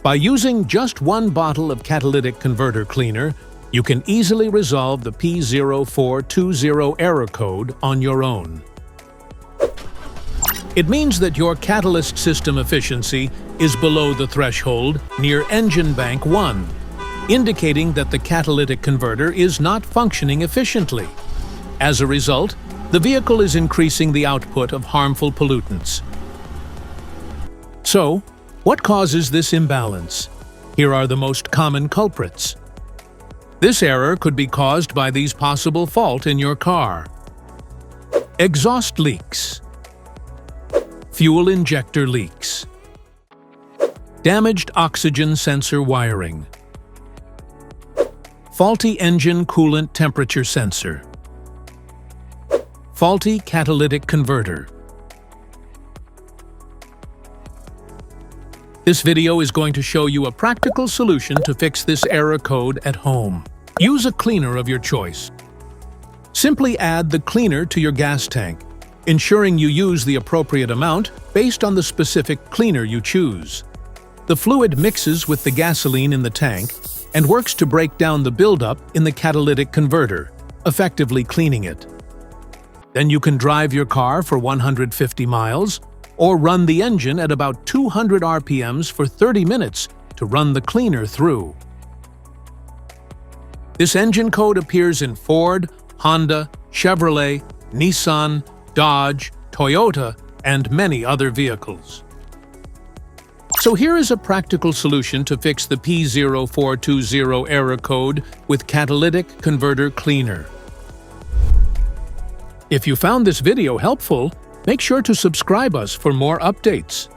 By using just one bottle of catalytic converter cleaner, you can easily resolve the P0420 error code on your own. It means that your catalyst system efficiency is below the threshold near engine bank 1, indicating that the catalytic converter is not functioning efficiently. As a result, the vehicle is increasing the output of harmful pollutants. So, what causes this imbalance? Here are the most common culprits. This error could be caused by these possible faults in your car: exhaust leaks, fuel injector leaks, damaged oxygen sensor wiring, faulty engine coolant temperature sensor, faulty catalytic converter. This video is going to show you a practical solution to fix this error code at home. Use a cleaner of your choice. Simply add the cleaner to your gas tank, ensuring you use the appropriate amount based on the specific cleaner you choose. The fluid mixes with the gasoline in the tank and works to break down the buildup in the catalytic converter, effectively cleaning it. Then you can drive your car for 150 miles or run the engine at about 200 RPMs for 30 minutes to run the cleaner through. This engine code appears in Ford, Honda, Chevrolet, Nissan, Dodge, Toyota, and many other vehicles. So here is a practical solution to fix the P0420 error code with catalytic converter cleaner. If you found this video helpful, make sure to subscribe us for more updates.